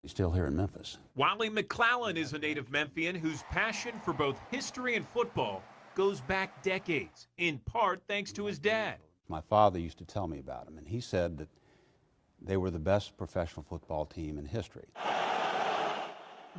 He's still here in Memphis. Wally McClellan is a native Memphian whose passion for both history and football goes back decades, in part thanks to his dad. My father used to tell me about him, and he said that they were the best professional football team in history.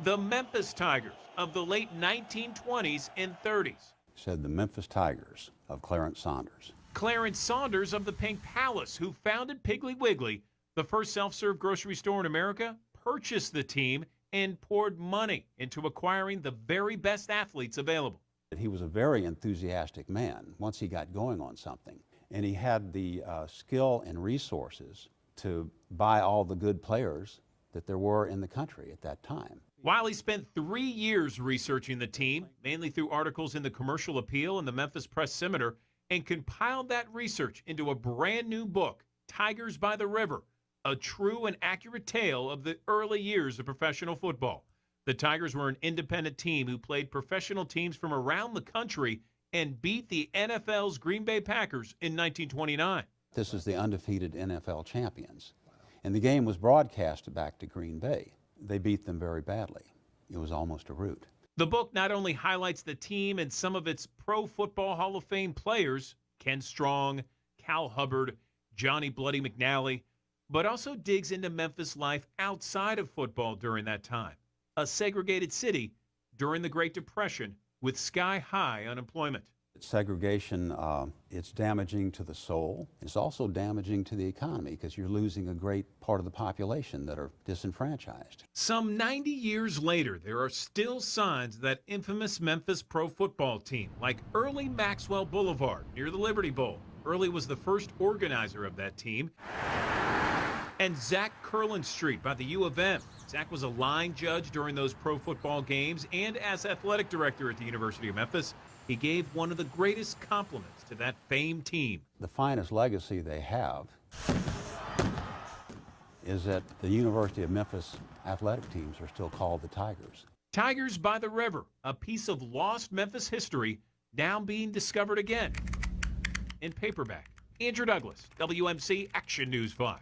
The Memphis Tigers of the late 1920s and 30s. He said the Memphis Tigers of Clarence Saunders. Clarence Saunders of the Pink Palace, who founded Piggly Wiggly, the first self-serve grocery store in America, purchased the team and poured money into acquiring the very best athletes available. He was a very enthusiastic man once he got going on something, and he had the skill and resources to buy all the good players that there were in the country at that time. Wiley spent 3 years researching the team, mainly through articles in the Commercial Appeal and the Memphis Press-Scimitar, and compiled that research into a brand new book, Tigers by the River, a true and accurate tale of the early years of professional football. The Tigers were an independent team who played professional teams from around the country and beat the NFL's Green Bay Packers in 1929. This is the undefeated NFL champions. And the game was broadcast back to Green Bay. They beat them very badly. It was almost a rout. The book not only highlights the team and some of its Pro Football Hall of Fame players, Ken Strong, Cal Hubbard, Johnny Bloody McNally, but also digs into Memphis life outside of football during that time. A segregated city during the Great Depression with sky-high unemployment. Segregation, it's damaging to the soul. It's also damaging to the economy because you're losing a great part of the population that are disenfranchised. Some 90 years later, there are still signs of that infamous Memphis pro football team, like Early Maxwell Boulevard near the Liberty Bowl. Early was the first organizer of that team. And Zach Curlin Street by the U of M. Zach was a line judge during those pro football games, and as athletic director at the University of Memphis, he gave one of the greatest compliments to that famed team. The finest legacy they have is that the University of Memphis athletic teams are still called the Tigers. Tigers by the River, a piece of lost Memphis history now being discovered again in paperback. Andrew Douglas, WMC Action News 5.